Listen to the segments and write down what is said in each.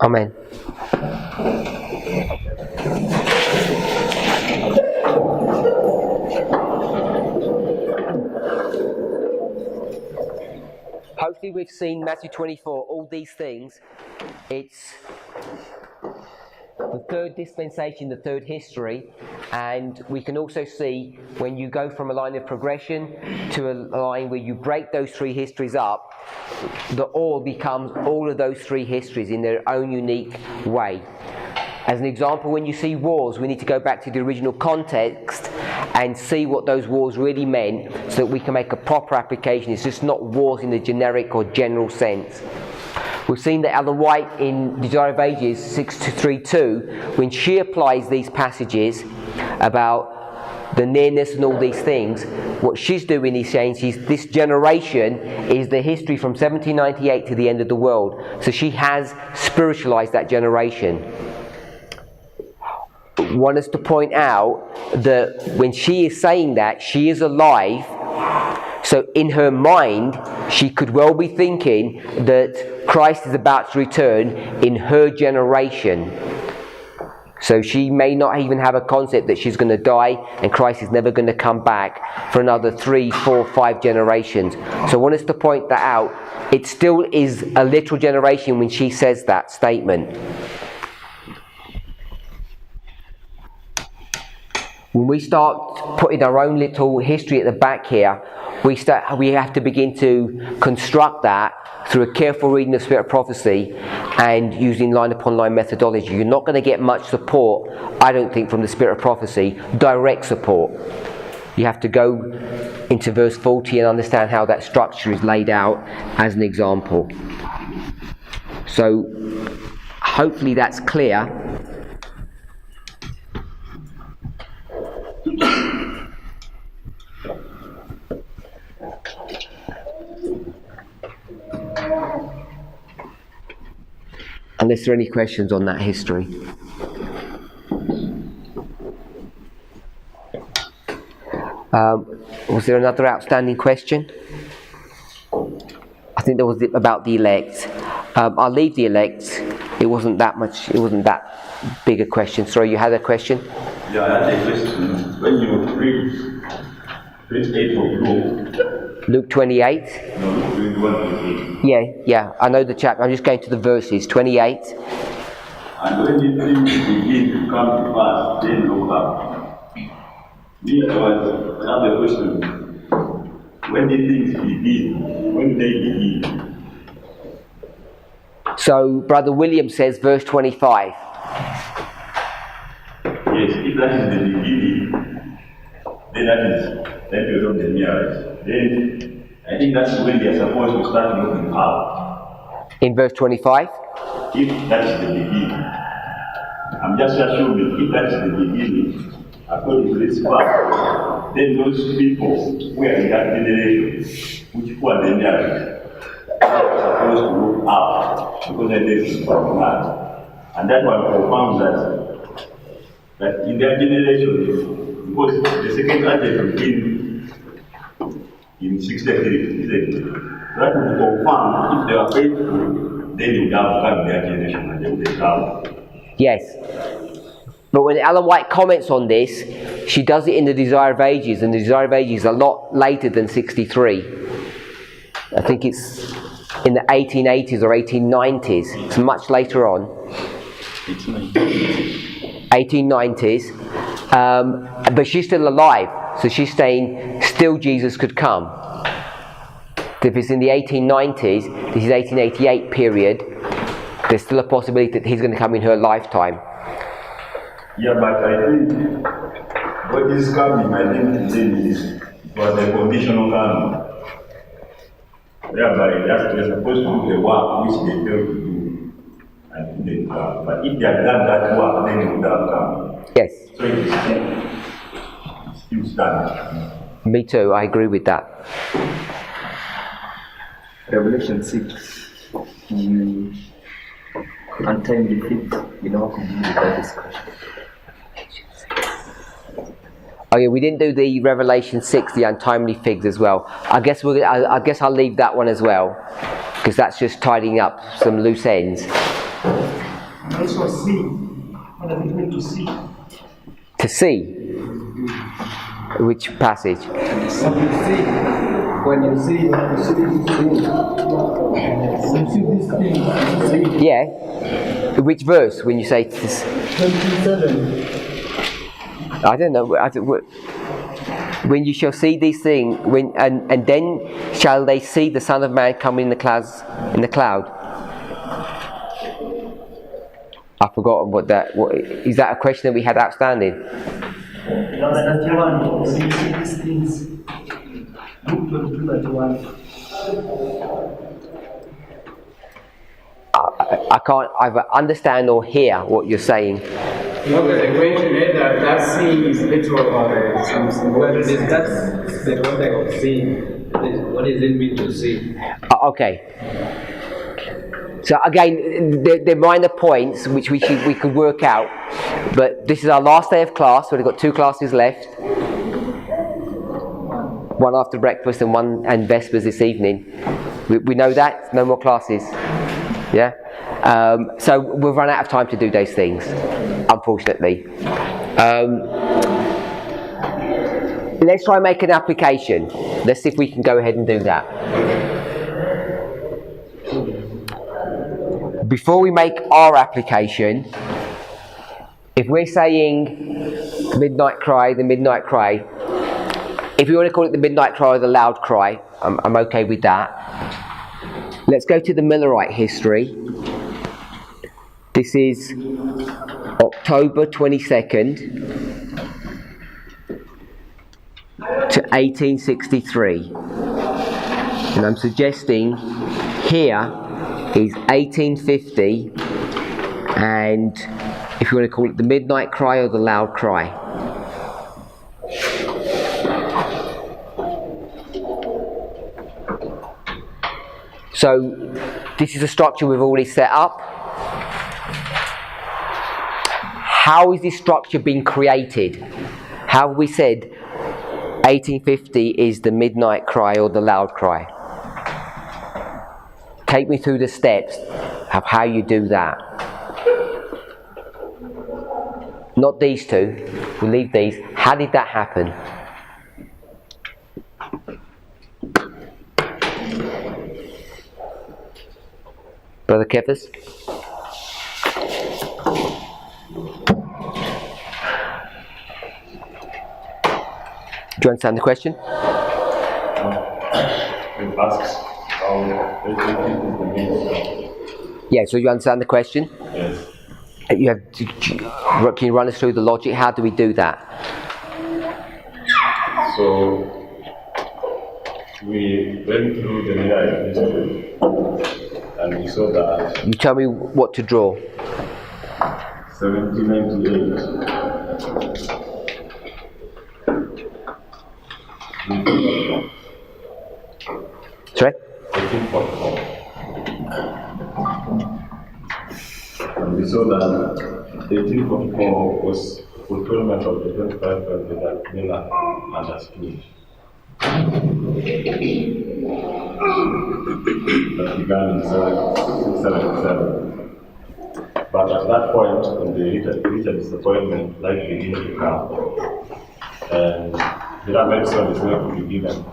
Amen. Hopefully we've seen Matthew 24, all these things. It's the third dispensation, the third history, and we can also see when you go from a line of progression to a line where you break those three histories up, the all becomes all of those three histories in their own unique way. As an example, when you see wars, we need to go back to the original context and see what those wars really meant so that we can make a proper application. It's just not wars in the generic or general sense. We've seen that Ellen White in Desire of Ages 632, when she applies these passages about the nearness and all these things, what she's doing is saying this generation is the history from 1798 to the end of the world. So she has spiritualized that generation. I want us to point out that when she is saying that, she is alive. So in her mind, she could well be thinking that Christ is about to return in her generation. So she may not even have a concept that she's going to die and Christ is never going to come back for another 3, 4, 5 generations. So I want us to point that out. It still is a literal generation when she says that statement. When we start putting our own little history at the back here, we have to begin to construct that through a careful reading of Spirit of Prophecy and using line upon line methodology. You're not going to get much support, I don't think, from the Spirit of Prophecy, direct support. You have to go into verse 40 and understand how that structure is laid out as an example. So hopefully that's clear. Unless there are any questions on that history. Was there another outstanding question? I think there was about the elect. I'll leave the elect. It wasn't that big a question. Sorry, you had a question? Yeah, I had a question. When you read verse 8 of Luke 28? No, Luke 21. Yeah, I know the chapter. I'm just going to the verses. 28. And when the things begin to come to pass, then look up. Me, I have a question. When the things begin, when they begin? So, Brother William says, verse 25. Yes, if that is the beginning, then that is of the marriage. Then I think that's when they are supposed to start looking up. In verse 25? If that is the beginning. I'm just assuming if that is the beginning, according to this part, then those people who are in that generation, who are the marriage, are supposed to look up because they live from that. And that one confirms that in their generation, because the second advent came in 63, that would confirm if they are faithful, then they would have come in their generation and they would have. Yes. But when Ellen White comments on this, she does it in the Desire of Ages, and the Desire of Ages is a lot later than 63. I think it's in the 1880s or 1890s. It's much later on. 1890s. But she's still alive, so she's saying still Jesus could come. If it's in the 1890s, this is 1888 period, there's still a possibility that he's going to come in her lifetime. Yeah, but I think what is coming, I think it was a conditional coming. Whereby they're supposed to do the work which they failed to do. And they come. But if they had done that work, then they would have come. Yes. So it is still standing. Me too, I agree with that. Revelation 6, untimely fit, how can you do that discussion? Oh yeah, we didn't do the Revelation 6, the untimely figs as well. I guess I'll leave that one as well, because that's just tidying up some loose ends. Also see. What does it mean to see? To see? Which passage? When you see this thing, Yeah. Which verse when you say to 27. I don't know. When you shall see these things, and then shall they see the Son of Man come in the clouds, in the cloud. I've forgotten what is that a question that we had outstanding? Verse 31. So you see these things. Luke 22:31. I can't either understand or hear what you're saying. No, but the question is that seeing is literal or something. Well, that's the context of seeing. What does it mean to see? Okay. So again, they're minor points which we could work out. But this is our last day of class. So we've got 2 classes left. One after breakfast and Vespers this evening. We know that. No more classes. Yeah. So we've run out of time to do those things, unfortunately. Let's try and make an application. Let's see if we can go ahead and do that. Before we make our application, if we're saying midnight cry, the midnight cry, if you want to call it the midnight cry or the loud cry, I'm okay with that. Let's go to the Millerite history. This is October 22nd to 1863. And I'm suggesting here is 1850, and if you want to call it the midnight cry or the loud cry. So this is a structure we've already set up. How is this structure being created? How have we said 1850 is the midnight cry or the loud cry? Take me through the steps of how you do that. Not these two. We'll leave these. How did that happen? Brother Kefas? Do you understand the question? It asks how 1850 is the mean. Yeah, so you understand the question? Yes. Can you run us through the logic? How do we do that? So we went through the Millerite history and we saw that You tell me what to draw. 1798. Sorry? 1844. And we saw that 1844 was fulfillment of the 25 verses that Miller understood. That began in 1677. But at that point, when the little disappointment life began to come, and Miller medicine is going to be given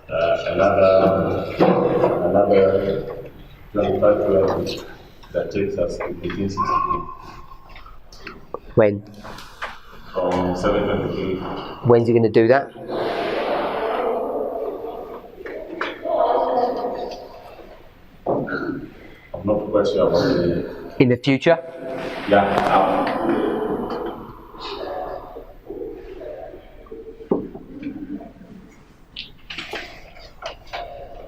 another 25 verses that takes us to 1863. When? From 723. When's he going to do that? I'm not quite sure about the... In the future? Yeah.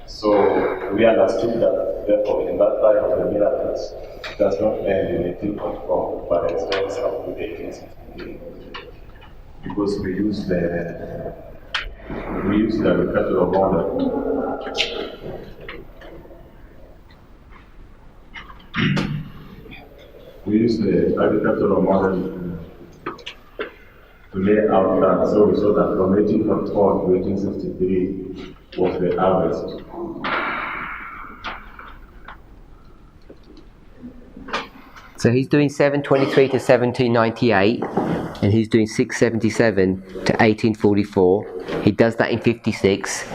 So we understood that, therefore, in that time of the miracles, it does not end in 1844, but extends up to 1863. Because we use the agricultural model. We use the agricultural model to lay out that. So we saw that from 1844 to 1863 was the harvest. So he's doing 723 to 1798, and he's doing 677 to 1844. He does that in 56,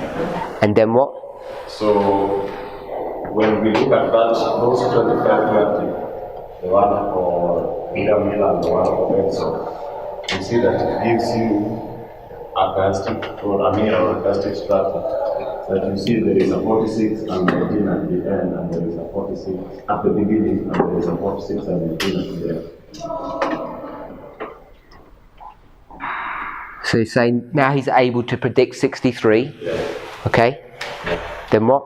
and then what? So when we look at that, those 2520, the one for William Miller and the one for Benson, you see that it gives you a characteristic or a mirror or a characteristic structure. That you see there is a 46 and 19 at the end, and there is a 46 at the beginning, and there is a 46 and 19 at the end. So he's saying now he's able to predict 63. Okay. Then what?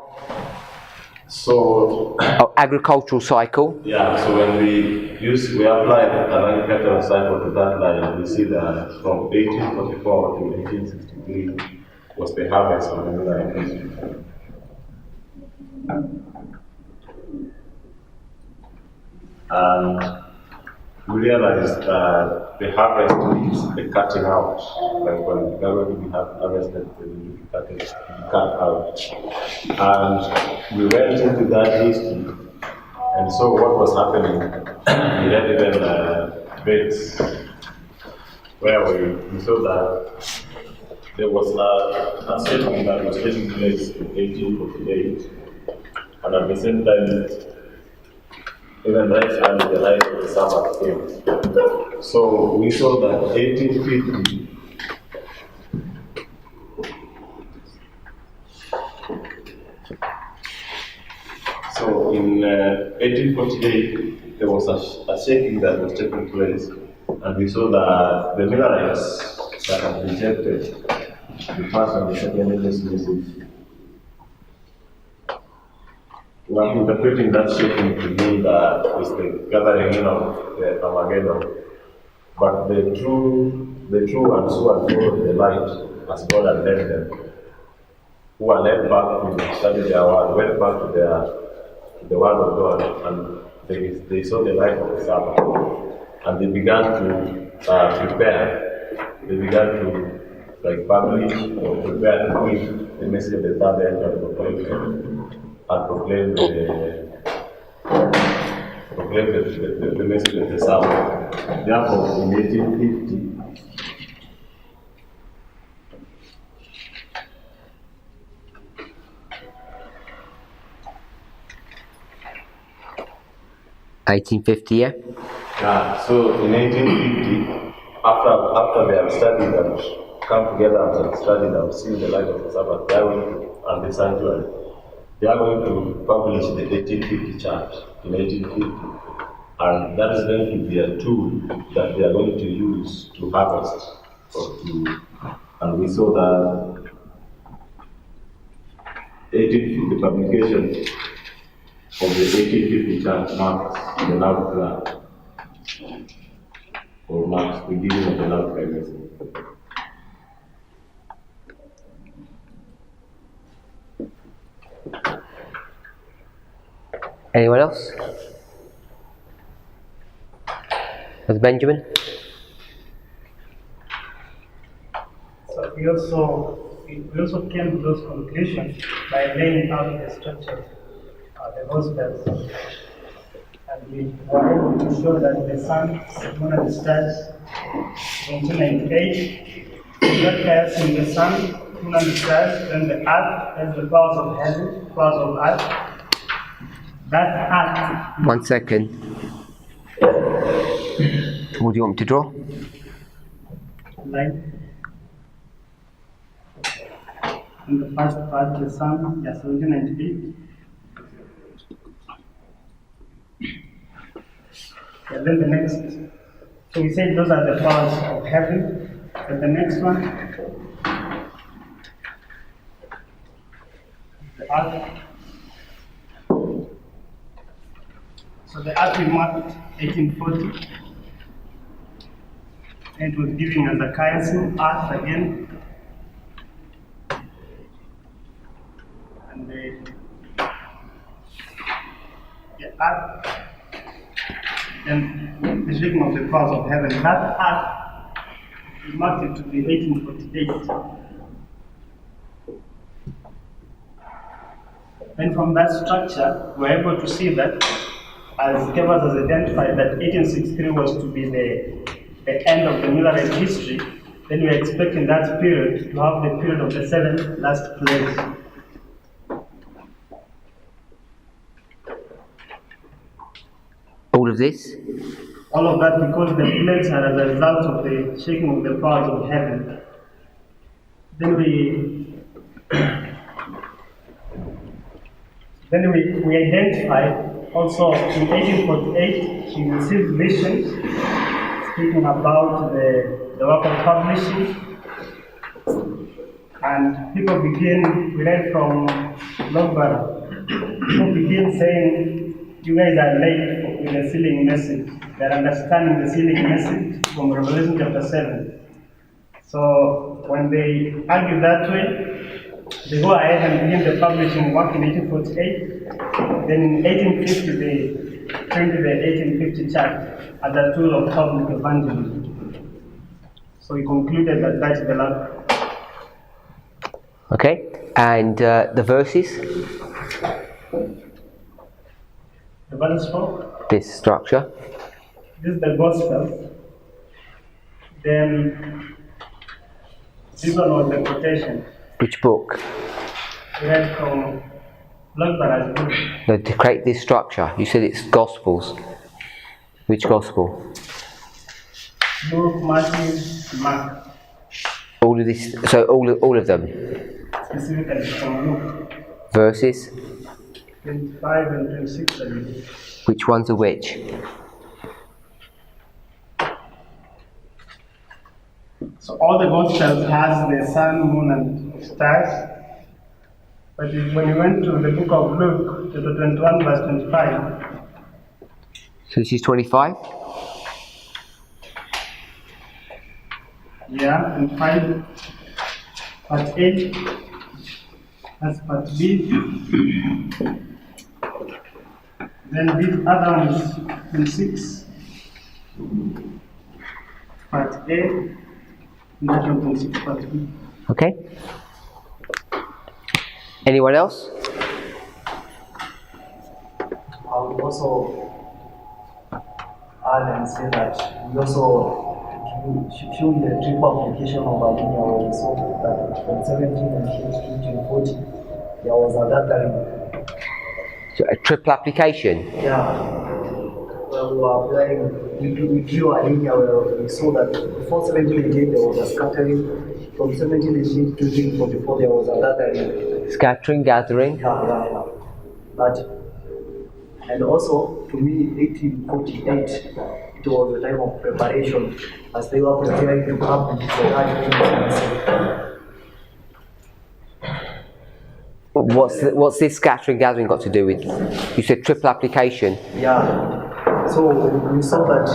So, agricultural cycle. yeah, so when we apply an agricultural cycle to that line, we see that from 1844 to 1863 was the harvest of the Miller industry. And we realized that the harvest is the cutting out. Like when the garden have harvested, the cut out. And we went into that history and saw what was happening. We had even bits where we saw that there was a settlement that was taking place in 1848, and at the same time, even right after the life of the Sabbath came. So we saw that 1850, so in 1848, there was a shaking that was taking place, and we saw that the Millerites that had rejected the first and the second English message were interpreting that shaking to mean that it's the gathering in of the Armageddon. But the true ones who had followed the light as God had led them, who were led back to study their word, went back to the word of God, and they saw the light of the Sabbath, and they began to prepare. They began to publish or prepare to give the message of the third end of the and proclaim the message of the Sabbath. Therefore, in 1850, yeah? So in 1850, after they have studied and come together and studied and seen the light of the Sabbath, they are going to, and the sanctuary, they are going to publish the 1850 chart in 1850. And that is going to be a tool that they are going to use to harvest and we saw that 1850 publication of the 1850 chart marks the love plan, or marks the beginning of the love pregnancy. Anyone else? With Benjamin? So we also came to those conclusions by laying out the structure of the Gospels. And we were able to show that the sun, moon, and stars in 1998, God cares in the sun, moon, and stars, and the earth, and the powers of heaven, powers of earth. That earth. 1 second. What do you want me to draw? Light. And the first part, the sun, yes, 1798. And then the next, so we said those are the powers of heaven. And the next one, the earth. So the earth we marked 1840. And it was giving us a chiasm, earth again. And the earth. Then the shaking of the powers of heaven. That earth, we marked it to be 1848. And from that structure, we're able to see that as Kevas has identified that 1863 was to be the end of the military history, then we are expecting that period to have the period of the 7 last plagues. All of this? All of that because the plagues are as a result of the shaking of the powers of heaven. Then we identify also in 1848 she received visions speaking about the work of publishing, and people begin, we read from Logbara, people begin saying, you guys are late with the sealing message. They're understanding the sealing message from Revelation chapter 7. So when they argue that way, they go ahead and begin the publishing work in 1848. Then in 1850, they printed the 1850 chart as a tool of public evangelism. So we concluded that that's the last. Okay, and the verses? The verse 4. This structure. This is the gospel. Then this one was the quotation. Which book? We read from Logbara's book. No, to create this structure. You said it's Gospels. Which Gospel? Luke, Matthew, Mark. All of this. So all of them. Specifically from Luke. Verses. 25 and 26, I believe. Which ones are which? So all the Gospels has the sun, moon, and stars. But when you went to the book of Luke, chapter 21, verse 25. So this is 25? Yeah, 25. Part 8. That's part B. Then this other one is 26. Part A. And that one 26, part B. Okay. Anyone else? I would also add and say that we also showing the triple application of Armenia where we saw that from 1798 to 1840 there was a gathering. So a triple application. Yeah. Well, we were applying, we drew a linear where we saw that before 1788 there was a scattering, from 1788 to 1844 there was a gathering. Scattering, gathering. Yeah. But, and also, to me, 1848, it was a time of preparation as they were preparing to publish the large What's this scattering, gathering got to do with? You said triple application. Yeah. So we saw that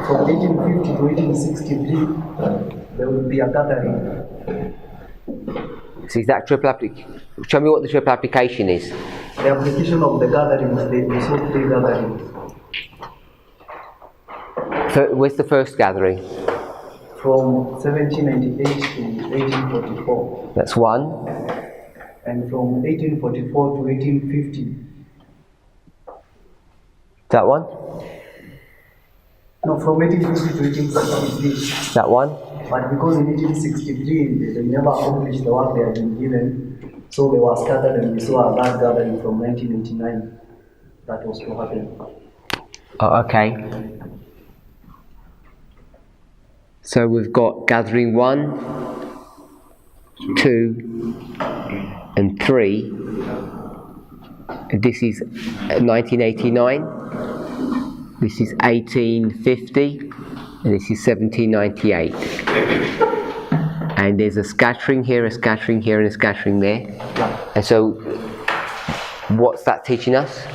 from 1850 to 1863, there would be a gathering. So is that triple application? Show me what the triple application is. The application of the gatherings, we saw 3 gatherings. Where's the first gathering? From 1798 to 1844. That's one. And from 1844 to 1850. That one? No, from 1850 to 1863. That one? But because in 1863 they never accomplished the work they had been given, so they were scattered, and we saw a large gathering from 1989 that was to happen. Oh, okay. So we've got gathering 1, 2, and 3. This is 1989. This is 1850. And this is 1798. And there's a scattering here, a scattering here, and a scattering there. And so, what's that teaching us?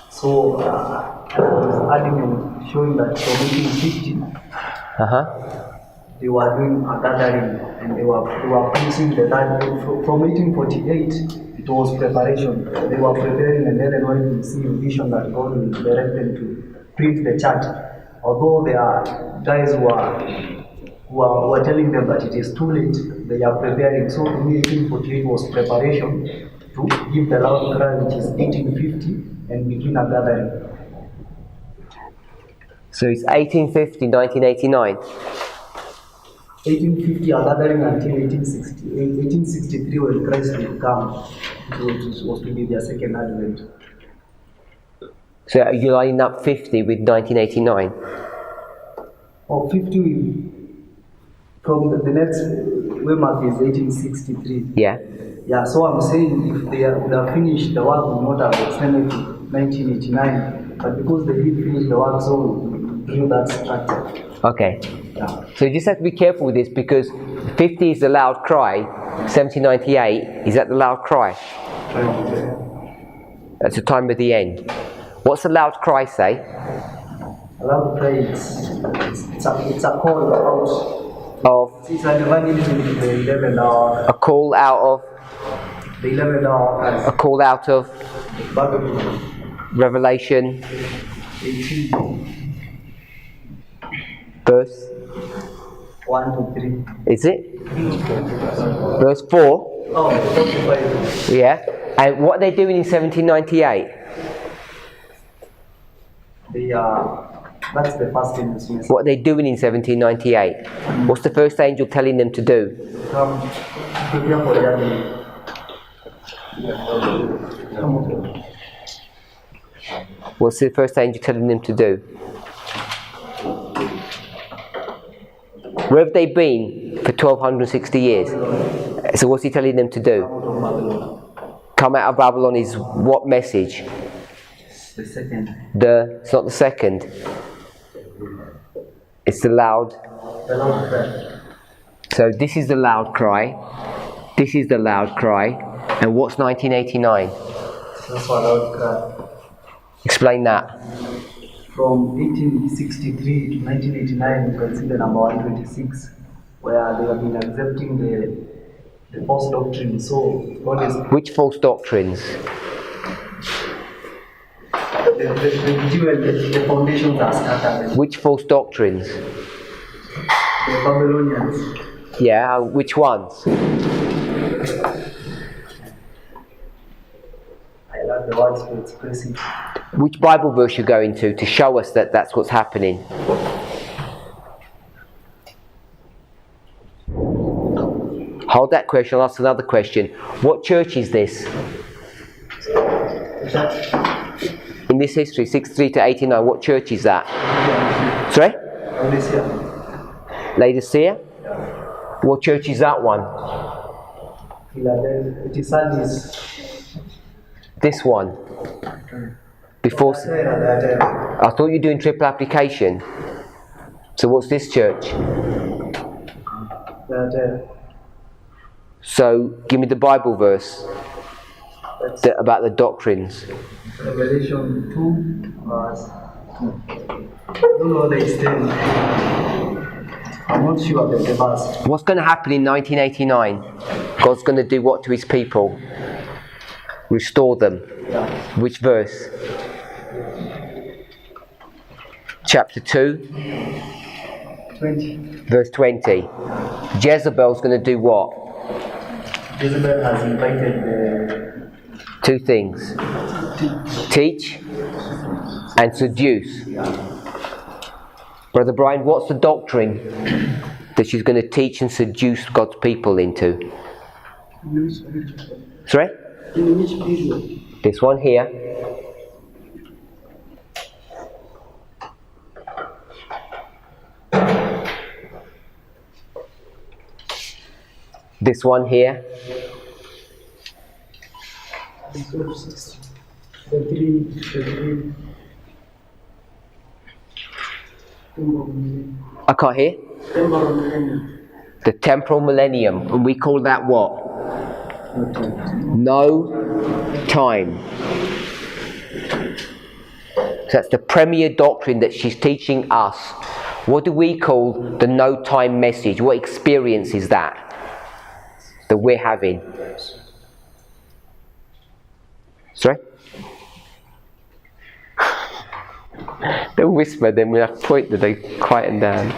So, I was adding and showing that from 1850, they were doing a gathering, and they were preaching the third. From 1848, it was preparation. They were preparing, and then when we see a vision that God will direct them to print the church. Although there are guys who are telling them that it is too late, they are preparing. So to me, 1848 was preparation to give the loud cry, which is 1850, and begin a gathering. So it's 1850, 1989. 1850 are gathering until 1863 when Christ will come. It was to be their second advent. So are you lining up 50 with 1989? Or 50 from the next waymark is 1863. Yeah. Yeah, so I'm saying if they would have finished the work, would not have extended to 1989. But because they did finish the work, so we drew that structure. Okay. Yeah. So you just have to be careful with this because 50 is the loud cry, 1798 is at the loud cry. That's the time of the end. What's the loud cry say? A loud cry it's a call out. It's an evangelism in the 11th hour. A call out of? The 11th hour. A call out of? Babylon. Revelation 18. Verse? 1 to 3. Is it? Verse 4? Oh, 45. Yeah. And what are they doing in 1798? That's the first thing this means. What are they doing in 1798? What's the first angel telling them to do? Come, prepare for the other. What's the first angel telling them to do? Where have they been for 1260 years? So what's he telling them to do? Come out of Babylon is what message? The second. It's not the second. It's the loud. The loud cry. So this is the loud cry. This is the loud cry. And what's 1989? That's what loud cry. Explain that. From 1863 to 1989, you can see the number 126, where they have been accepting the false doctrine. So, what is Which false doctrines? the foundations are scattered. Which false doctrines? The Babylonians. Yeah, which ones? I love the words to express it. Which Bible verse you're going to show us that that's what's happening? Hold that question, I'll ask another question. What church is this? In this history, 63 to 89, what church is that? Sorry? Laodicea? What church is that one? Philadelphia. It is Sardis. This one? Before, I thought you were doing triple application. So what's this church? So give me the Bible verse about the doctrines. Revelation 2 verse. I don't know the extent. I'm not sure of the verse. What's going to happen in 1989? God's going to do what to his people? Restore them. Yeah. Which verse? Chapter 2, 20. verse 20. Jezebel's going to do what? Jezebel has invited Two things. Teach and seduce. Brother Brian, what's the doctrine that she's going to teach and seduce God's people into? Sorry? in which period? This one here. This one here. The three. I can't hear. The temporal millennium. And we call that what? No time. So that's the premier doctrine that she's teaching us. What do we call the no time message? What experience is that we're having? Sorry? Don't whisper, then we'll have to point that they quieten down.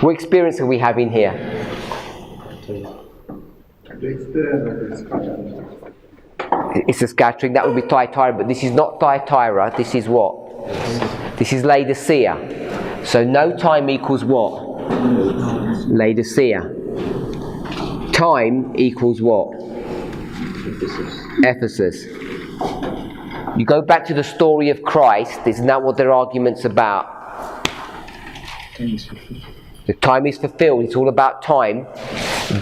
What experience are we having here? It's a scattering. That would be Thyatira, but this is not Thyatira. This is what? This is Laodicea. So no time equals what? Laodicea. Time equals what? Ephesus. You go back to the story of Christ, isn't that what their argument's about? The time is fulfilled, it's all about time.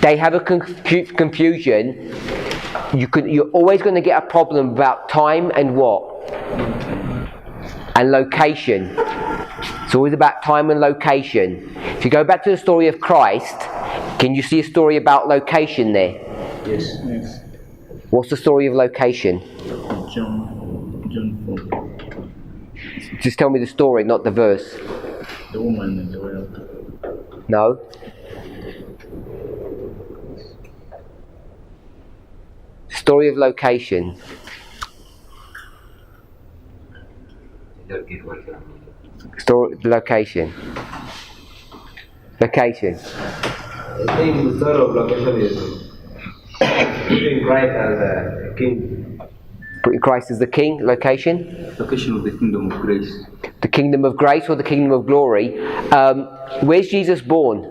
They have a confusion. You're always going to get a problem about time and what? And location. It's always about time and location. If you go back to the story of Christ, can you see a story about location there? Yes. What's the story of location? John 4. Just tell me the story, not the verse. The woman and the well. No? Story of location. Story, location. Location. I think the story of location is putting Christ as a king. Putting Christ as the king. Location. Location of the kingdom of grace. The kingdom of grace or the kingdom of glory. Where's Jesus born?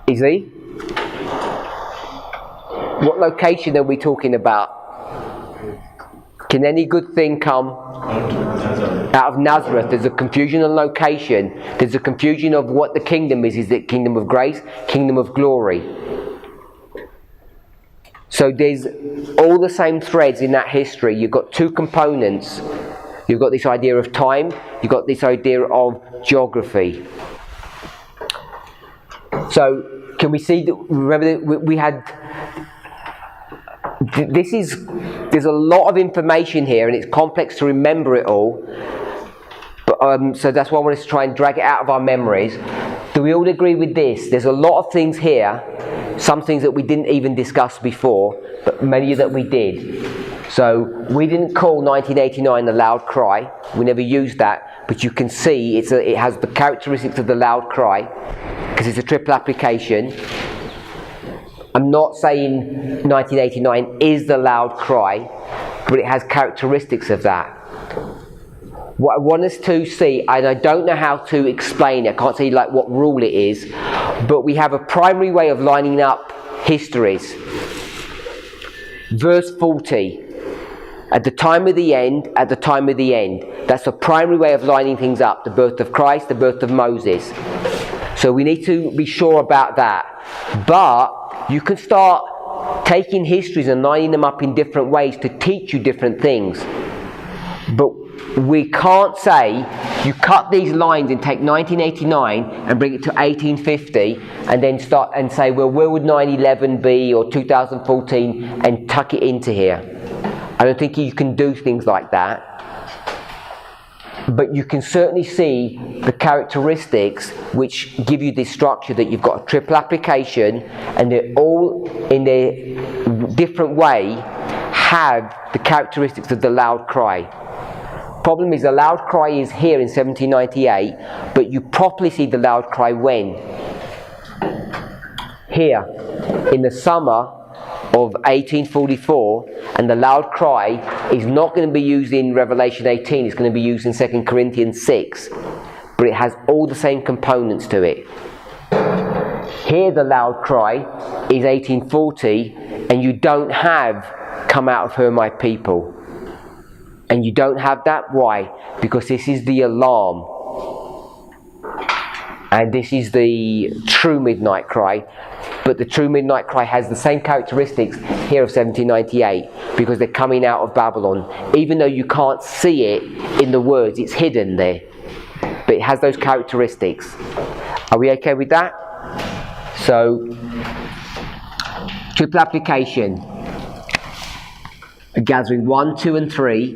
Is he? What location are we talking about? Can any good thing come out of Nazareth? There's a confusion on location. There's a confusion of what the kingdom is. Is it kingdom of grace? Kingdom of glory? So there's all the same threads in that history. You've got two components. You've got this idea of time. You've got this idea of geography. So can we see that? Remember that we had. There's a lot of information here, and it's complex to remember it all. But so that's why I wanted to try and drag it out of our memories. Do we all agree with this? There's a lot of things here. Some things that we didn't even discuss before, but many that we did. So we didn't call 1989 the loud cry. We never used that, but you can see it has the characteristics of the loud cry because it's a triple application. I'm not saying 1989 is the loud cry, but it has characteristics of that. What I want us to see, and I don't know how to explain it, I can't say like what rule it is, but we have a primary way of lining up histories. Verse 40, at the time of the end, at the time of the end. That's a primary way of lining things up, the birth of Christ, the birth of Moses. So we need to be sure about that. But you can start taking histories and lining them up in different ways to teach you different things. But we can't say you cut these lines and take 1989 and bring it to 1850 and then start and say, well, where would 9/11 be or 2014 and tuck it into here. I don't think you can do things like that. But you can certainly see the characteristics which give you this structure that you've got a triple application and they're all in their different way have the characteristics of the loud cry. Problem is the loud cry is here in 1798, but you properly see the loud cry when? Here, in the summer of 1844, and the loud cry is not going to be used in Revelation 18, it's going to be used in 2 Corinthians 6, but it has all the same components to it. Here the loud cry is 1840, and you don't have come out of her my people. And you don't have that. Why? Because this is the alarm. And this is the true midnight cry. But the true midnight cry has the same characteristics here of 1798 because they're coming out of Babylon. Even though you can't see it in the words, it's hidden there. But it has those characteristics. Are we okay with that? So, triple application. Gathering 1, 2 and 3.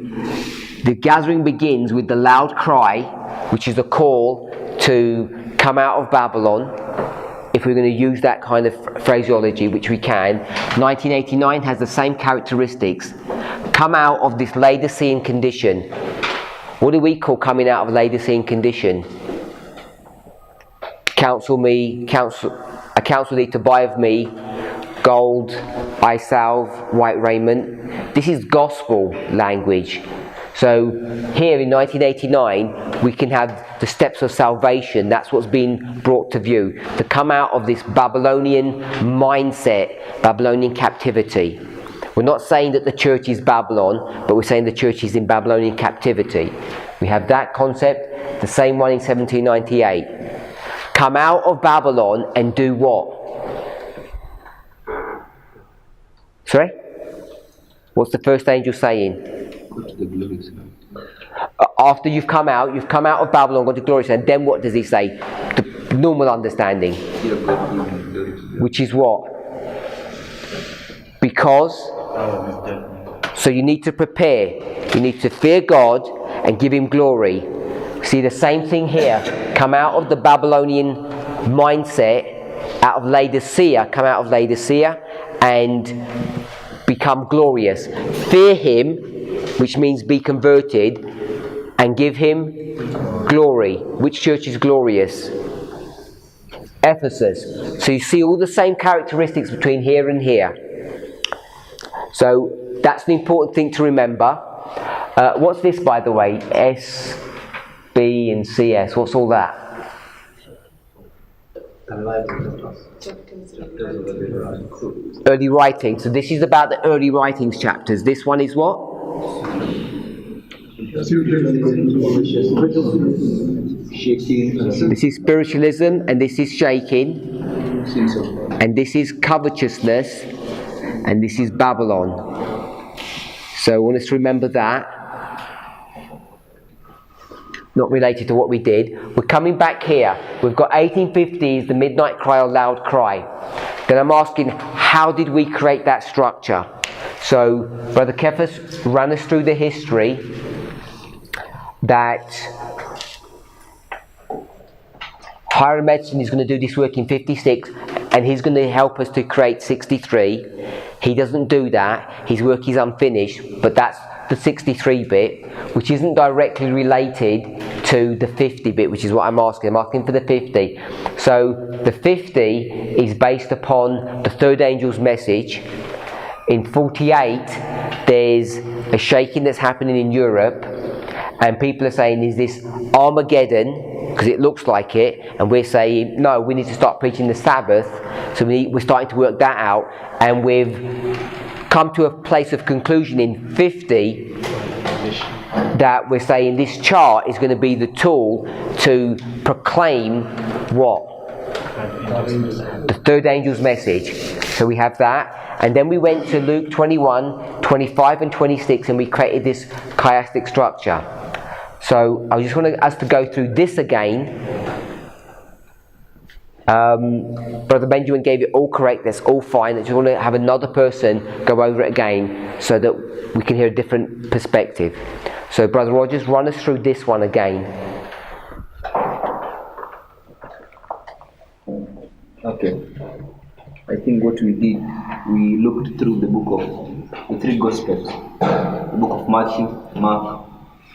The gathering begins with the loud cry, which is a call to come out of Babylon, if we're going to use that kind of phraseology, which we can. 1989 has the same characteristics. Come out of this Laodicean condition. What do we call coming out of Laodicean condition? Counsel thee to buy of me gold, eye salve, white raiment. This is gospel language. So here in 1989, we can have the steps of salvation. That's what's been brought to view. To come out of this Babylonian mindset, Babylonian captivity. We're not saying that the church is Babylon, but we're saying the church is in Babylonian captivity. We have that concept, the same one in 1798. Come out of Babylon and do what? Sorry? What's the first angel saying? Go to the glorious land. After you've come out of Babylon, gone to glorious land, then what does he say? The normal understanding. Which is what? Because, so you need to prepare. You need to fear God and give him glory. See the same thing here. Come out of the Babylonian mindset, out of Laodicea, come out of Laodicea and become glorious. Fear him, which means be converted, and give him glory. Which church is glorious? Ephesus. So you see all the same characteristics between here and here. So that's the important thing to remember. What's this, by the way? S, B and CS. What's all that? Early writings. So this is about the early writings chapters. This one is what? This is spiritualism, and this is shaking, and this is covetousness, and this is Babylon. So I want us to remember that. Not related to what we did. We're coming back here. We've got 1850s, the midnight cry or loud cry. Then I'm asking, how did we create that structure? So Brother Kefas ran us through the history that Hiram Edson is going to do this work in 56, and he's going to help us to create 63. He doesn't do that. His work is unfinished, but that's the 63 bit, which isn't directly related to the 50 bit, which is what I'm asking. I'm asking for the 50. So the 50 is based upon the third angel's message. In 48, there's a shaking that's happening in Europe, and people are saying, is this Armageddon? Because it looks like it, and we're saying, no, we need to start preaching the Sabbath. So we're starting to work that out, and we've come to a place of conclusion in 50 that we're saying this chart is going to be the tool to proclaim what? The third angel's message. So we have that, and then we went to Luke 21, 25 and 26, and we created this chiastic structure. So I just want us to go through this again. Brother Benjamin gave it all correct, that's all fine. I just want to have another person go over it again so that we can hear a different perspective. So Brother Rogers, run us through this one again. Okay. I think what we did, we looked through the book of the three Gospels, the book of Matthew, Mark,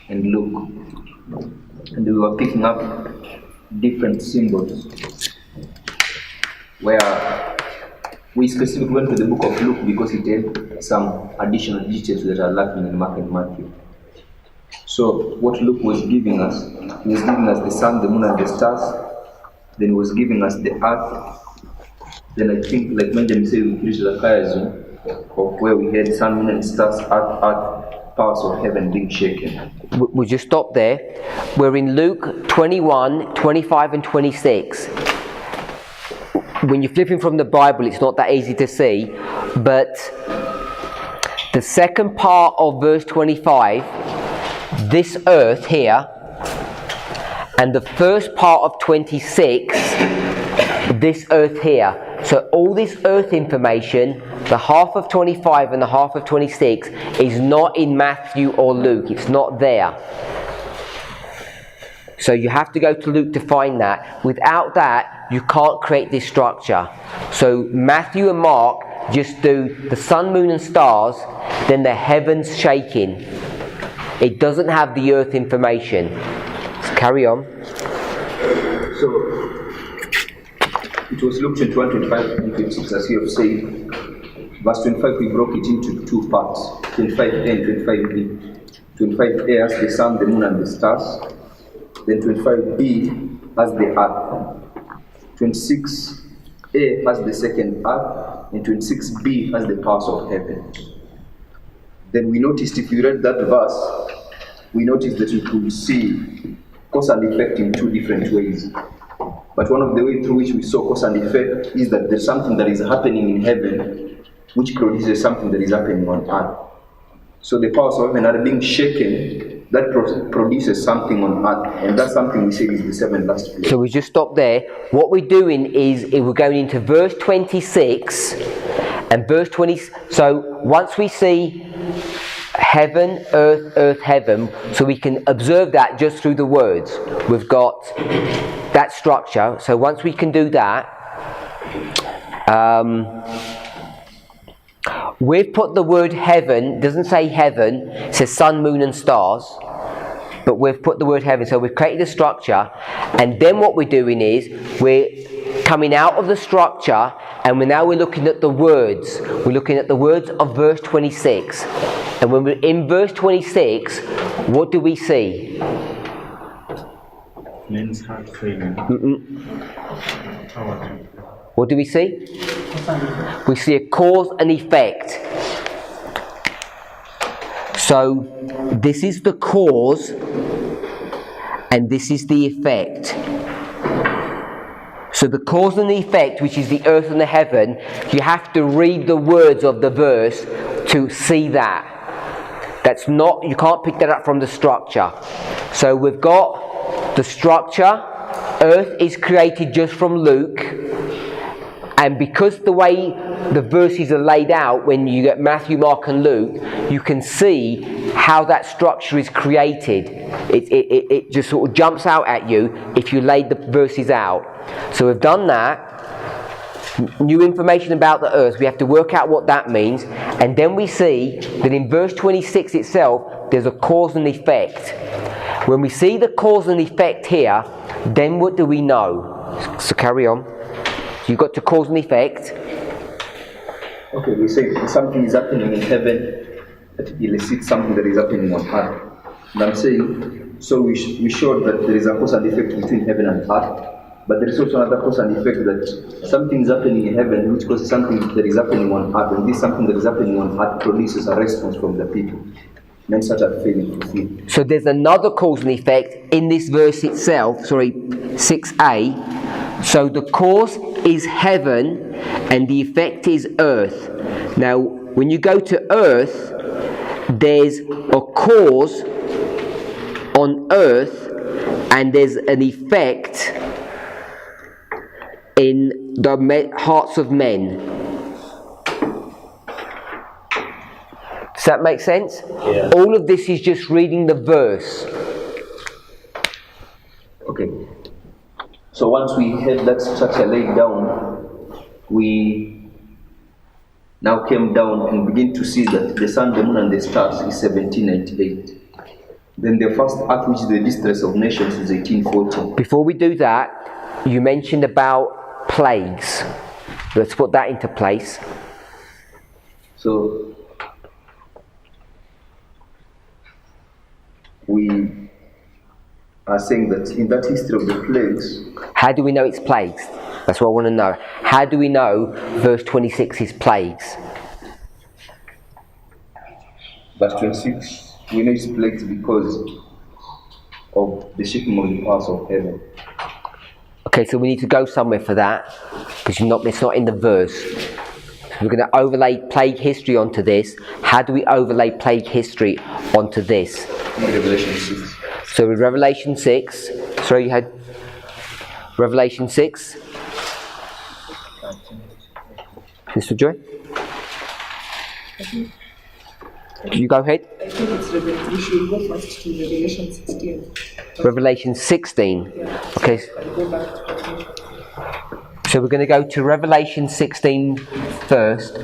and Luke. And we were picking up different symbols, where we specifically went to the book of Luke because it had some additional details that are lacking in Mark and Matthew. So what Luke was giving us, he was giving us the sun, the moon, and the stars. Then he was giving us the earth. Then I think, like Benjamin said, we preached the chiasm of where we had sun, moon, and stars, earth, powers of heaven being shaken. We'll just stop there. We're in Luke 21, 25 and 26. When you're flipping from the Bible, it's not that easy to see, but the second part of verse 25, this earth here, and the first part of 26, this earth here. So all this earth information, the half of 25 and the half of 26, is not in Matthew or Luke. It's not there. So you have to go to Luke to find that. Without that, you can't create this structure. So Matthew and Mark just do the sun, moon and stars, then the heavens shaking. It doesn't have the earth information. So carry on. So it was Luke 21, 25 and 26, as you have said. Verse 25, we broke it into two parts, 25a and 25b. 25A has the sun, the moon, and the stars. Then 25B has the earth. 26A has the second earth, and 26B has the powers of heaven. Then we noticed, if you read that verse, we noticed that you could see cause and effect in two different ways. But one of the ways through which we saw cause and effect is that there's something that is happening in heaven which produces something that is happening on earth. So the powers of heaven are being shaken, that produces something on earth, and that something we say is the seven last plagues. So we just stop there. What we're doing is we're going into verse 26 and verse 20. So once we see heaven, earth, earth, heaven, so we can observe that just through the words. We've got that structure. So once we can do that, we've put the word heaven, doesn't say heaven, it says sun, moon and stars, but we've put the word heaven. So we've created a structure, and then what we're doing is we're coming out of the structure, and we're looking at the words. We're looking at the words of verse 26. And when we're in verse 26, what do we see? Men's heart training. What do we see? We see a cause and effect. So this is the cause and this is the effect. So the cause and the effect, which is the earth and the heaven, you have to read the words of the verse to see that. That's not, you can't pick that up from the structure. So we've got the structure. Earth is created just from Luke. And because the way the verses are laid out, when you get Matthew, Mark and Luke, you can see how that structure is created. It just sort of jumps out at you if you laid the verses out. So we've done that. New information about the earth, we have to work out what that means, and then we see that in verse 26 itself there's a cause and effect. When we see the cause and effect here, then what do we know? So carry on. You've got to cause and effect. Okay, we say something is happening in heaven that elicits something that is happening on earth. And I'm saying, so we showed that there is a cause and effect between heaven and earth. But there is also another cause and effect, that something is happening in heaven which causes something that is happening on earth, and this something that is happening on earth produces a response from the people. Men such are failing to feel. So there's another cause and effect in this verse itself, 6a. So the cause is heaven and the effect is earth. Now when you go to earth, there's a cause on earth and there's an effect in the hearts of men. Does that make sense? Yeah. All of this is just reading the verse. Okay. So once we had that structure laid down, we now came down and begin to see that the sun, the moon and the stars is 1798. Then the first act, which is the distress of nations, is 1840. Before we do that, you mentioned about plagues. Let's put that into place. So we are saying that in that history of the plagues, how do we know it's plagues? That's what I want to know. How do we know verse 26 is plagues? verse 26, we know it's plagues because of the shaking of the powers of heaven. Okay, so we need to go somewhere for that, because it's not in the verse. So we're going to overlay plague history onto this. How do we overlay plague history onto this? Revelation 6. So with Revelation 6, sorry, you had Revelation 6. Mr. Joy? You go ahead. I think it's Revelation. You should go first to Revelation 16. Revelation 16. Yeah. Okay. I'll go back to Revelation. So we're going to go to Revelation 16 first.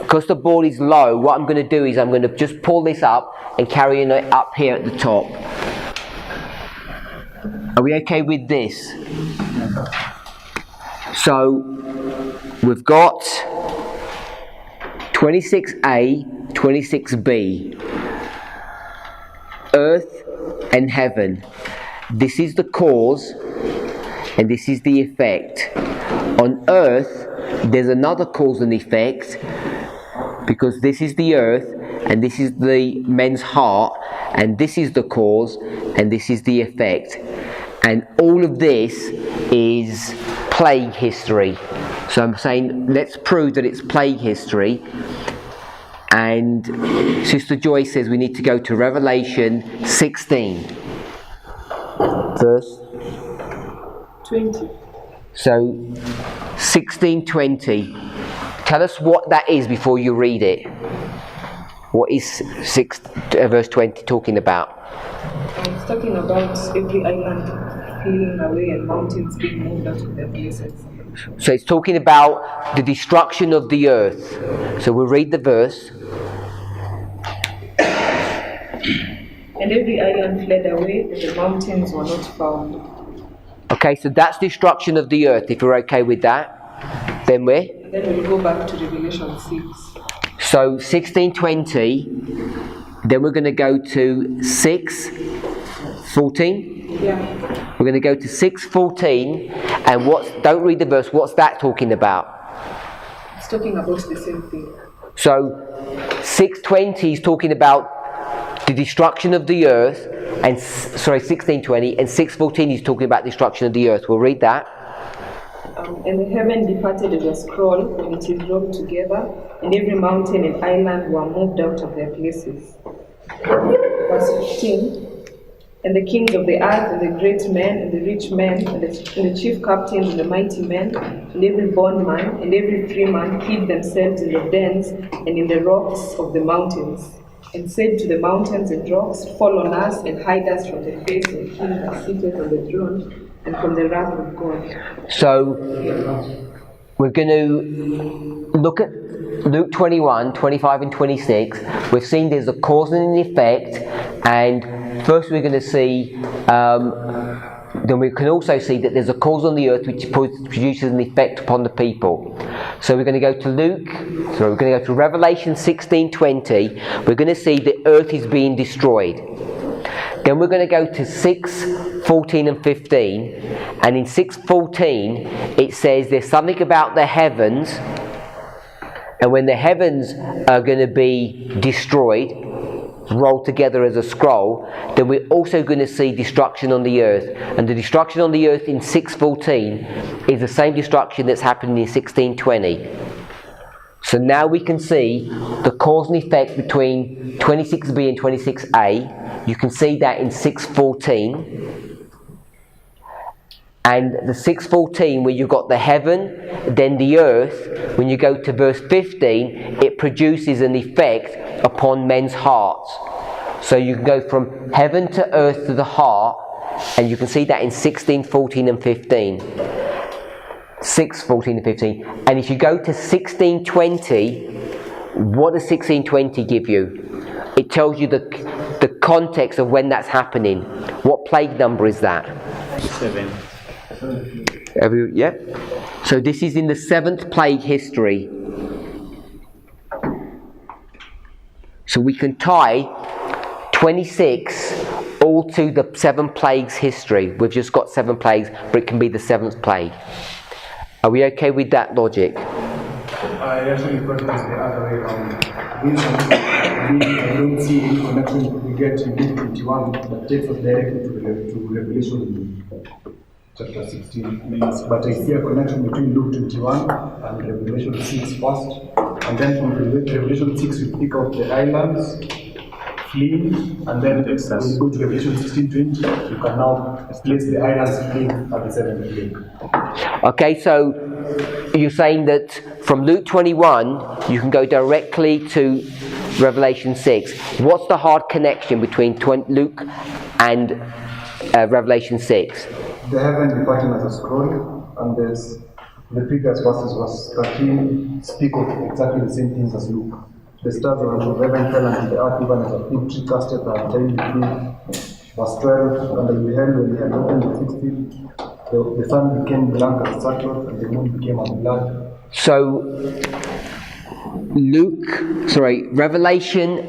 Because the ball is low, what I'm going to do is I'm going to just pull this up and carry it up here at the top. Are we okay with this? So we've got 26a. 26b. Earth and heaven. This is the cause and this is the effect. On earth, there's another cause and effect, because this is the earth and this is the men's heart, and this is the cause and this is the effect. And all of this is plague history. So I'm saying, let's prove that it's plague history. And Sister Joy says we need to go to Revelation 16, verse 20. So 16:20. Tell us what that is before you read it. What is verse 20 talking about? It's talking about every island fleeing away and mountains being moved out of their places. So it's talking about the destruction of the earth. So we'll read the verse. And every island fled away, and the mountains were not found. Okay, so that's destruction of the earth. If you're okay with that, then we're. Then we'll go back to Revelation 6. So 16:20. Then we're going to go to 6:14. Yeah. We're going to go to 6:14, and don't read the verse. What's that talking about? It's talking about the same thing. So 6:20 is talking about the destruction of the earth, and 16:20, and 6:14 is talking about destruction of the earth. We'll read that. And the heaven departed as a scroll when it is rolled together, and every mountain and island were moved out of their places. Verse 15. And the kings of the earth, and the great men, and the rich men, and the chief captains, and the mighty men, and every bondman, and every free man hid themselves in the dens and in the rocks of the mountains, and said to the mountains and rocks, Fall on us, and hide us from the face of him that sitteth on the throne, and from the wrath of God. So we're going to look at Luke 21, 25 and 26. We've seen there's a cause and an effect, and first we're going to see, then we can also see that there's a cause on the earth which produces an effect upon the people. So we're going to go to we're going to go to Revelation 16:20. We're going to see the earth is being destroyed. Then we're going to go to 6:14 and 15, and in 6:14 it says there's something about the heavens, and when the heavens are going to be destroyed, rolled together as a scroll, then we're also going to see destruction on the earth. And the destruction on the earth in 6:14 is the same destruction that's happening in 16:20. So now we can see the cause and effect between 26b and 26a. You can see that in 6:14. And the 6:14, where you've got the heaven, then the earth, when you go to verse 15, it produces an effect upon men's hearts. So you can go from heaven to earth to the heart, and you can see that in 16, 14 and 15. 6, 14 and 15. And if you go to 16:20, what does 16:20 give you? It tells you the context of when that's happening. What plague number is that? 7. Yeah. So this is in the 7th plague history. So we can tie 26 all to the 7 plagues history. We've just got 7 plagues, but it can be the 7th plague. Are we okay with that logic? I actually thought it was the other way around. I don't see any connection we get in Luke 21 that takes us directly to Revelation chapter 16. But I see a connection between Luke 21 and Revelation 6 first. And then from Revelation 6 we pick out the islands fleeing, and then when you go to Revelation 16:20, you can now place the islands fleeing at the 7th plague. Okay, so you're saying that from Luke 21 you can go directly to Revelation 6. What's the hard connection between Luke and Revelation 6? The heaven departing as a scroll, and there's the previous verses, verse 13, speak of exactly the same things as Luke. The stars of heaven fell unto the earth, even as a fig tree casteth her tiny fruit. Verse 12, and I beheld when he had opened the 6th seal, the sun became blank as sackcloth, and the moon became as blood. So Revelation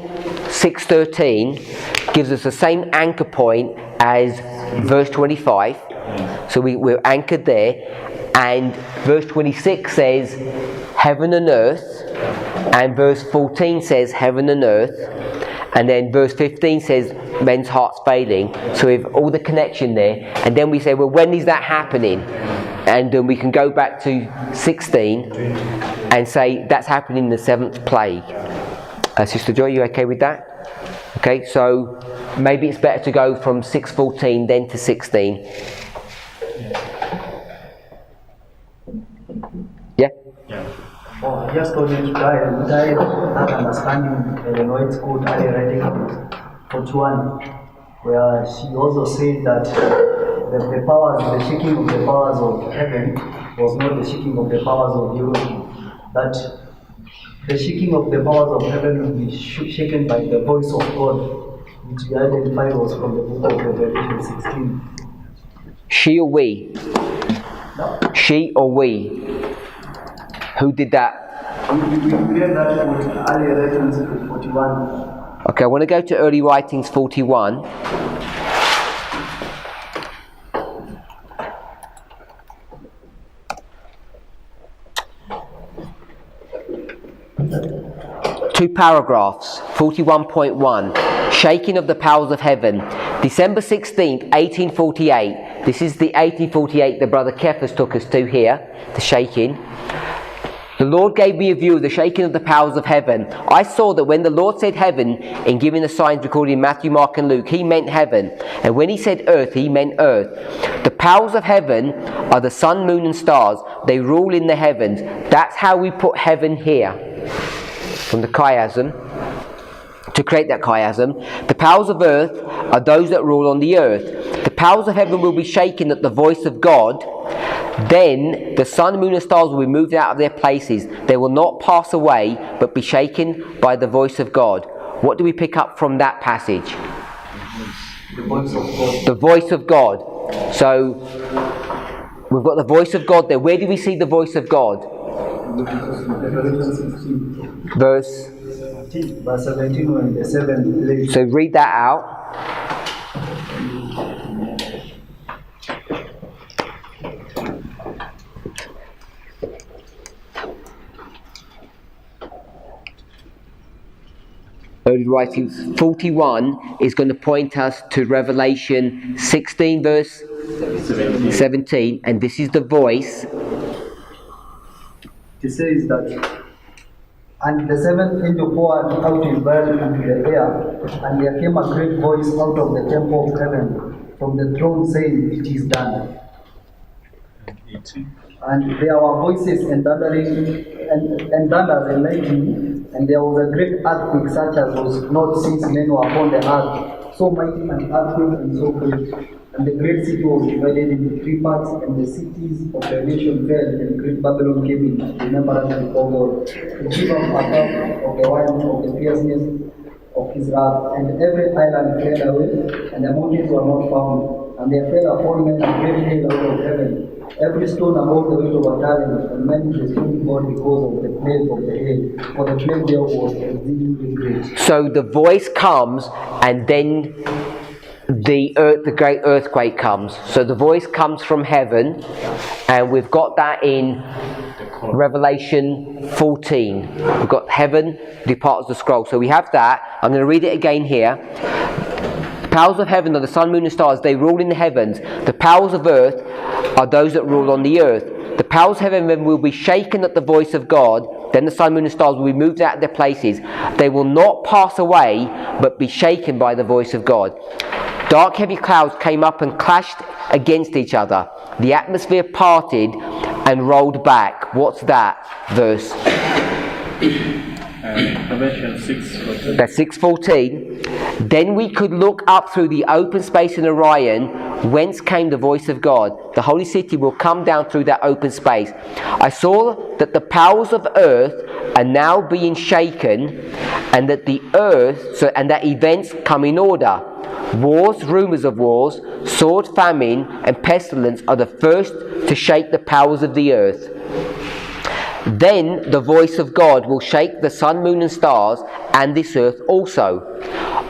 6:13 gives us the same anchor point as verse 25. So we're anchored there. And verse 26 says heaven and earth. And verse 14 says heaven and earth. And then verse 15 says men's hearts failing. So we have all the connection there. And then we say, well, when is that happening? And then we can go back to 16 and say that's happening in the 7th plague. Sister Joy, you okay with that? Okay, so maybe it's better to go from 6:14 then to 16. Yeah? Oh, I just wanted to try that understanding, it's called early writing 41, where she also said that the powers, the shaking of the powers of heaven was not the shaking of the powers of the earth. That the shaking of the powers of heaven will be shaken by the voice of God, which we identified was from the book of Revelation 16. She or we? No. She or we? Who did that? We read that with early writings 41. Okay, I want to go to early writings 41. Two paragraphs, 41.1. Shaking of the powers of heaven. December 16th, 1848. This is the 1848 that Brother Kephas took us to here, the shaking. The Lord gave me a view of the shaking of the powers of heaven. I saw that when the Lord said heaven, in giving the signs recorded in Matthew, Mark and Luke, he meant heaven. And when he said earth, he meant earth. The powers of heaven are the sun, moon and stars. They rule in the heavens. That's how we put heaven here. From the chiasm. To create that chiasm. The powers of earth are those that rule on the earth. The powers of heaven will be shaken at the voice of God. Then the sun, moon and stars will be moved out of their places. They will not pass away, but be shaken by the voice of God. What do we pick up from that passage? The voice of God. The voice of God. So, we've got the voice of God there. Where do we see the voice of God? Verse 17 and the 7th place. So read that out. Early writings 41 is going to point us to Revelation 16 verse 17, and this is the voice. It says that, and the 7th angel poured out his vial into the air, and there came a great voice out of the temple of heaven from the throne saying, "It is done." And there were voices and thunders and lightning, and there was a great earthquake such as was not since men were upon the earth, so mighty an earthquake and so great. And the great city was divided into 3 parts, and the cities of the nation fell, and great Babylon came in remembrance before God, to give up a cup of the wine of the fierceness of his wrath. And every island fled away, and the mountains were not found. And there fell upon men a great hail out of heaven, every stone above the weight of a talent, and men distrusted God because of the plague of the hail, for the plague there was exceedingly great. So the voice comes, and then the great earthquake comes. So the voice comes from heaven, and we've got that in Revelation 14. We've got heaven departs the scroll. So we have that. I'm going to read it again here. The powers of heaven are the sun, moon and stars. They rule in the heavens. The powers of earth are those that rule on the earth. The powers of heaven will be shaken at the voice of God. Then the sun, moon and stars will be moved out of their places. They will not pass away, but be shaken by the voice of God. Dark heavy clouds came up and clashed against each other. The atmosphere parted and rolled back. What's that verse? Revelation 6:14. That's 6:14. Then we could look up through the open space in Orion, whence came the voice of God. The holy city will come down through that open space. I saw that the powers of earth are now being shaken, and that that events come in order. Wars, rumours of wars, sword, famine, and pestilence are the first to shake the powers of the earth. Then the voice of God will shake the sun, moon and stars, and this earth also.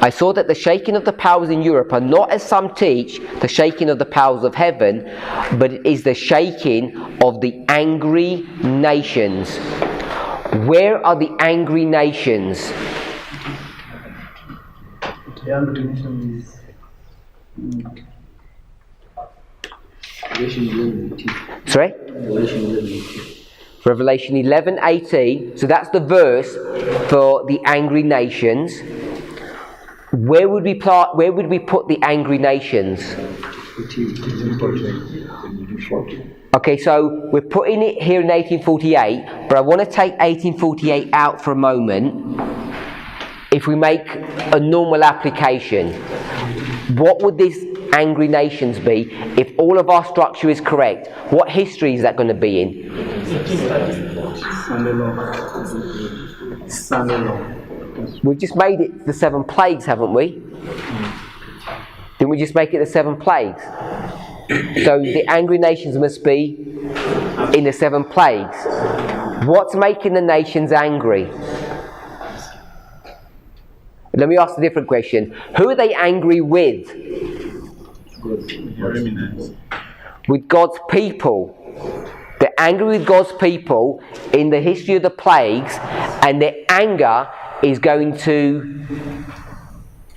I saw that the shaking of the powers in Europe are not, as some teach, the shaking of the powers of heaven, but it is the shaking of the angry nations. Where are the angry nations? The angry nation is Sorry? Revelation 11:18. So that's the verse for the angry nations. Where would we put the angry nations? Okay, so we're putting it here in 1848, but I want to take 1848 out for a moment. If we make a normal application, what would these angry nations be if all of our structure is correct? What history is that going to be in? We've just made it the 7 plagues, haven't we? Didn't we just make it the 7 plagues? So the angry nations must be in the 7 plagues. What's making the nations angry? Let me ask a different question. Who are they angry with? With God's people. They're angry with God's people in the history of the plagues, and their anger is going to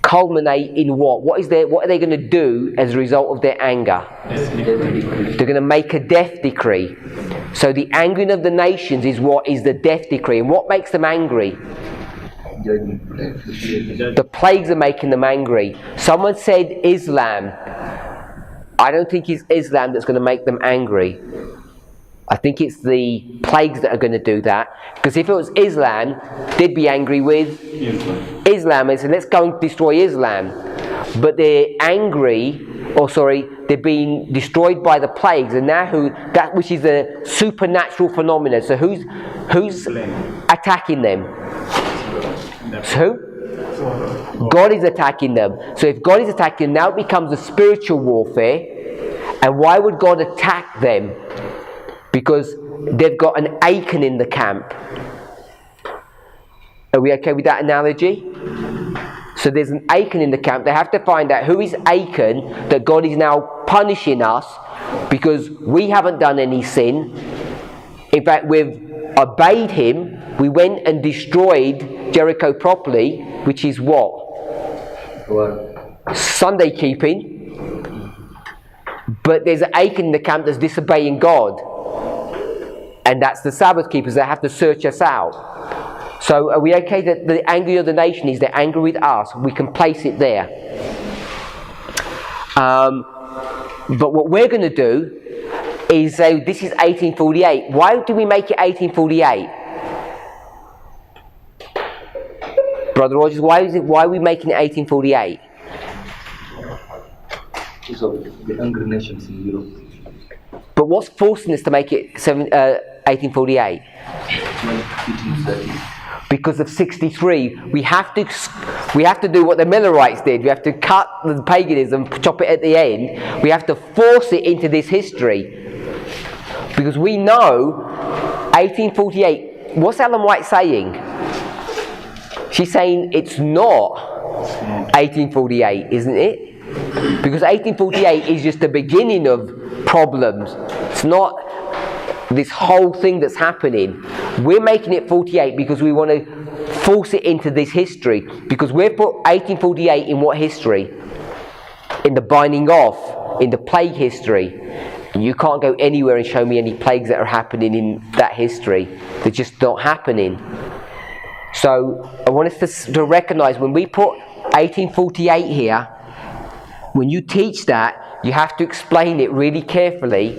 culminate in what? What are they going to do as a result of their anger? They're going to make a death decree. So the angering of the nations is what is the death decree. And what makes them angry? The plagues are making them angry. Someone said Islam. I don't think it's Islam that's going to make them angry. I think it's the plagues that are going to do that. Because if it was Islam, they'd be angry with Islam and say, let's go and destroy Islam. But they're they're being destroyed by the plagues, and now that which is a supernatural phenomenon. So who's attacking them? Who? God is attacking them. So if God is attacking them, now it becomes a spiritual warfare. And why would God attack them? Because they've got an Achan in the camp. Are we okay with that analogy? So there's an Achan in the camp. They have to find out who is Achan that God is now punishing us because we haven't done any sin. In fact, we've obeyed him. We went and destroyed Jericho properly, which is what? Sunday keeping. But there's an Achan in the camp that's disobeying God. And that's the Sabbath keepers that have to search us out. So are we okay that the anger of the nation is they're angry with us? We can place it there. But what we're going to do is say this is 1848. Why do we make it 1848? Brother Rogers, why are we making it 1848? Because of the angry nations in Europe. But what's forcing us to make it 1848? Because of 63, we have to do what the Millerites did. We have to cut the paganism, chop it at the end. We have to force it into this history. Because we know 1848. What's Ellen White saying? She's saying it's not 1848, isn't it? Because 1848 is just the beginning of problems. It's not this whole thing that's happening. We're making it 48 because we want to force it into this history. Because we've put 1848 in what history? In the binding off, in the plague history. And you can't go anywhere and show me any plagues that are happening in that history. They're just not happening. So I want us to recognize when we put 1848 here, when you teach that, you have to explain it really carefully,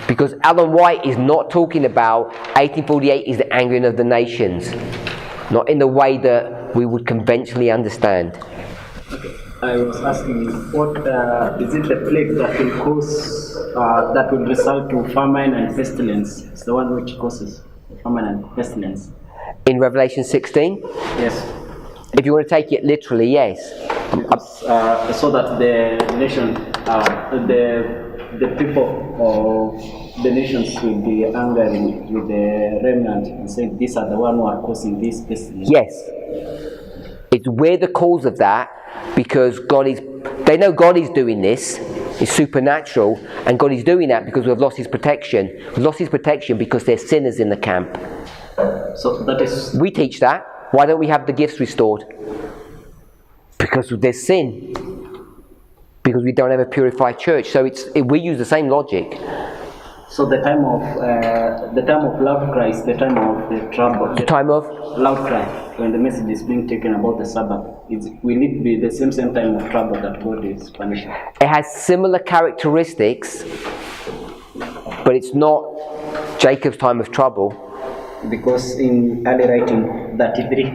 because Ellen White is not talking about 1848 is the angering of the nations, not in the way that we would conventionally understand. Okay. I was asking, what is it the plague that will cause, that will result to famine and pestilence? It's the one which causes famine and pestilence. In Revelation 16? Yes. If you want to take it literally, yes. So that the nation, the people the nations will be angry with the remnant and say these are the one who are causing this pestilence. Yes. It's we're the cause of that because they know God is doing this. It's supernatural, and God is doing that because we've lost His protection. We've lost His protection because there's sinners in the camp. So that is... We teach that. Why don't we have the gifts restored? Because there's sin. Because we don't have a purified church. So we use the same logic. So the time of loud cry is the time of the trouble. The time of loud cry, when the message is being taken about the Sabbath, will it be the same time of trouble that God is punishing? It has similar characteristics, but it's not Jacob's time of trouble. Because in early writing 33,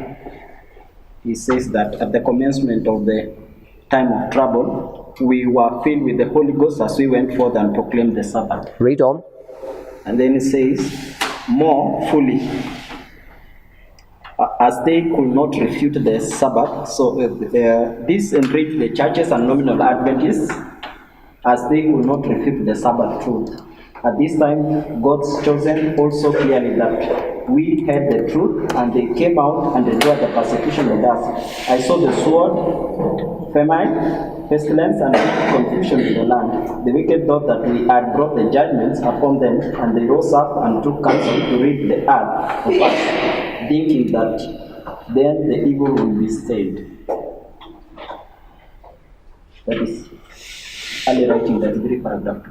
he says that at the commencement of the time of trouble, we were filled with the Holy Ghost as we went forth and proclaimed the Sabbath. Read on. And then it says, more fully, as they could not refute the Sabbath, so this enriched the churches and nominal Adventists, as they could not refute the Sabbath truth. At this time, God's chosen also clearly that we had the truth, and they came out and endured the persecution with us. I saw the sword, famine, pestilence, and confusion in the land. The wicked thought that we had brought the judgments upon them, and they rose up and took counsel to rid the earth of us, thinking that then the evil will be stayed. That is early writing, that very paragraph.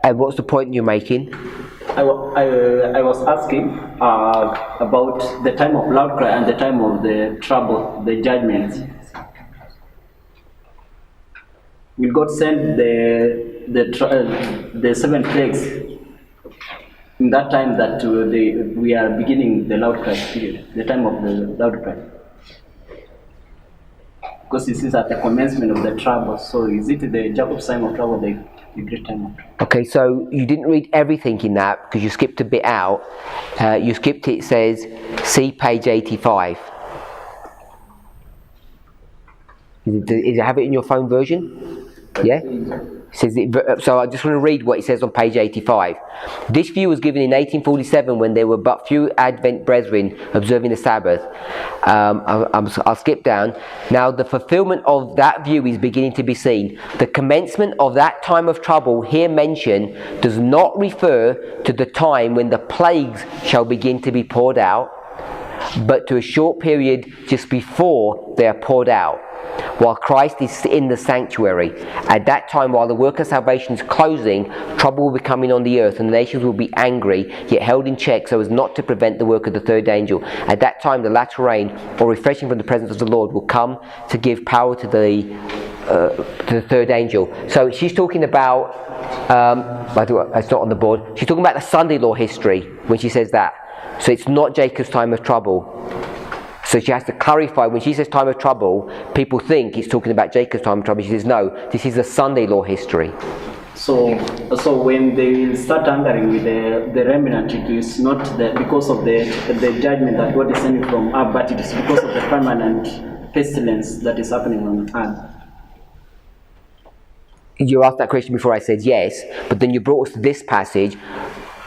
And what's the point you're making? I was asking about the time of loud cry and the time of the trouble, the judgment. Will God send the 7 plagues in that time that we are beginning the loud cry period, the time of the loud cry? Because this is at the commencement of the trouble. So is it the Jacob's time of trouble, the great time of trouble? Okay, so you didn't read everything in that because you skipped a bit out. You skipped it says, see page 85. Does it have it in your phone version? Yeah? Says it, so I just want to read what it says on page 85. This view was given in 1847 when there were but few Advent brethren observing the Sabbath. I'll skip down. Now the fulfillment of that view is beginning to be seen. The commencement of that time of trouble here mentioned does not refer to the time when the plagues shall begin to be poured out, but to a short period just before they are poured out, while Christ is in the sanctuary. At that time, while the work of salvation is closing, trouble will be coming on the earth, and the nations will be angry, yet held in check so as not to prevent the work of the third angel. At that time, the latter rain, or refreshing from the presence of the Lord, will come to give power to the third angel. So she's talking about, it's not on the board, she's talking about the Sunday law history when she says that. So it's not Jacob's time of trouble. So she has to clarify, when she says time of trouble, people think it's talking about Jacob's time of trouble. She says, no, this is the Sunday law history. So when they will start angering with the remnant, it is not because of the judgment that God is sending from up, but it is because of the permanent pestilence that is happening on earth. You asked that question before I said yes, but then you brought us to this passage.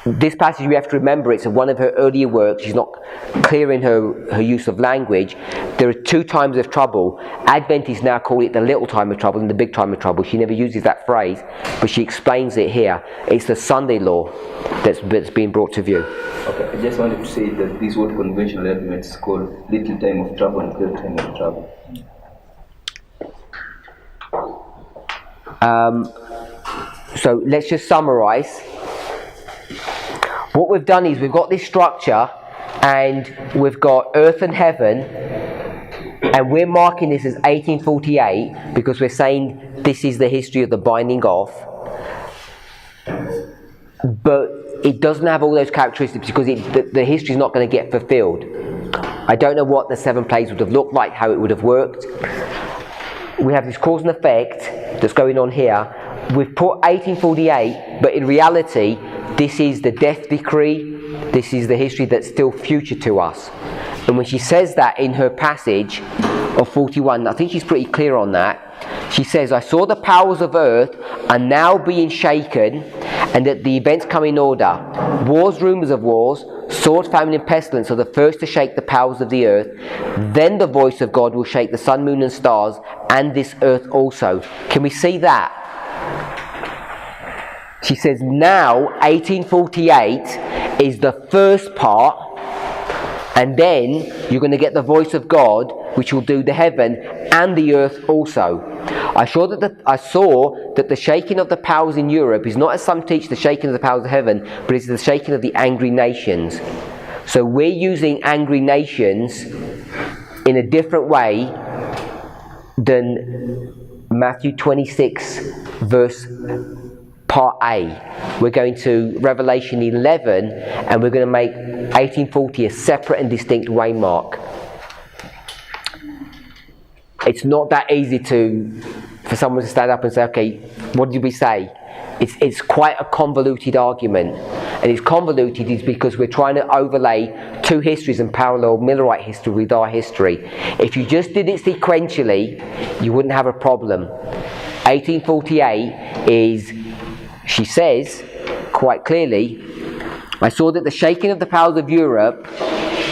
This passage, we have to remember, it's one of her earlier works. She's not clear in her use of language. There are 2 times of trouble. Adventists now call it the little time of trouble and the big time of trouble. She never uses that phrase, but she explains it here. It's the Sunday law that's being brought to view. Okay, I just wanted to say that this is what conventional arguments call little time of trouble and great time of trouble. So let's just summarize. What we've done is we've got this structure and we've got earth and heaven, and we're marking this as 1848 because we're saying this is the history of the binding off, but it doesn't have all those characteristics because the history is not going to get fulfilled. I don't know what the 7 plagues would have looked like, how it would have worked. We have this cause and effect that's going on here. We've put 1848, but in reality this is the death decree. This is the history that's still future to us. And when she says that in her passage of 41, I think she's pretty clear on that. She says, I saw the powers of earth are now being shaken, and that the events come in order. Wars, rumours of wars, sword, famine and pestilence are the first to shake the powers of the earth. Then the voice of God will shake the sun, moon and stars, and this earth also. Can we see that? She says now 1848 is the first part, and then you're going to get the voice of God, which will do the heaven and the earth also. I saw that the shaking of the powers in Europe is not, as some teach, the shaking of the powers of heaven, but it's the shaking of the angry nations. So we're using angry nations in a different way than Matthew 26 verse part A. We're going to Revelation 11, and we're going to make 1840 a separate and distinct waymark. It's not that easy for someone to stand up and say, okay, what did we say? It's quite a convoluted argument. And it's convoluted is because we're trying to overlay two histories and parallel Millerite history with our history. If you just did it sequentially, you wouldn't have a problem. 1848 is, she says quite clearly, I saw that the shaking of the powers of Europe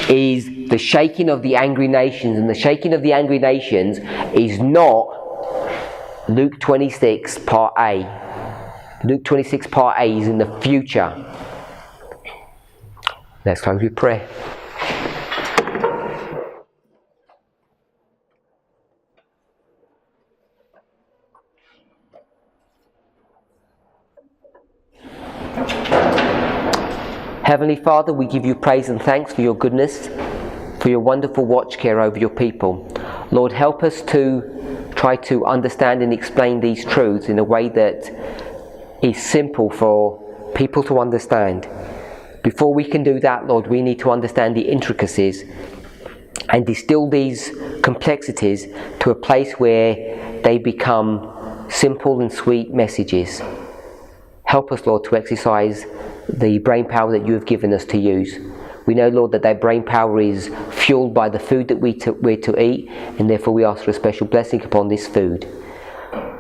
is the shaking of the angry nations, and the shaking of the angry nations is not Luke 26 part A. Luke 26 part A is in the future. Let's close with prayer. Heavenly Father, we give you praise and thanks for your goodness, for your wonderful watch care over your people. Lord, help us to try to understand and explain these truths in a way that is simple for people to understand. Before we can do that, Lord, we need to understand the intricacies and distill these complexities to a place where they become simple and sweet messages. Help us, Lord, to exercise the brain power that you have given us to use. We know, Lord, that brain power is fueled by the food that we're to eat, and therefore we ask for a special blessing upon this food.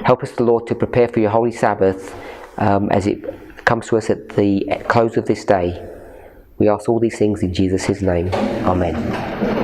Help us, Lord, to prepare for your holy Sabbath as it comes to us at the close of this day. We ask all these things in Jesus' name. Amen.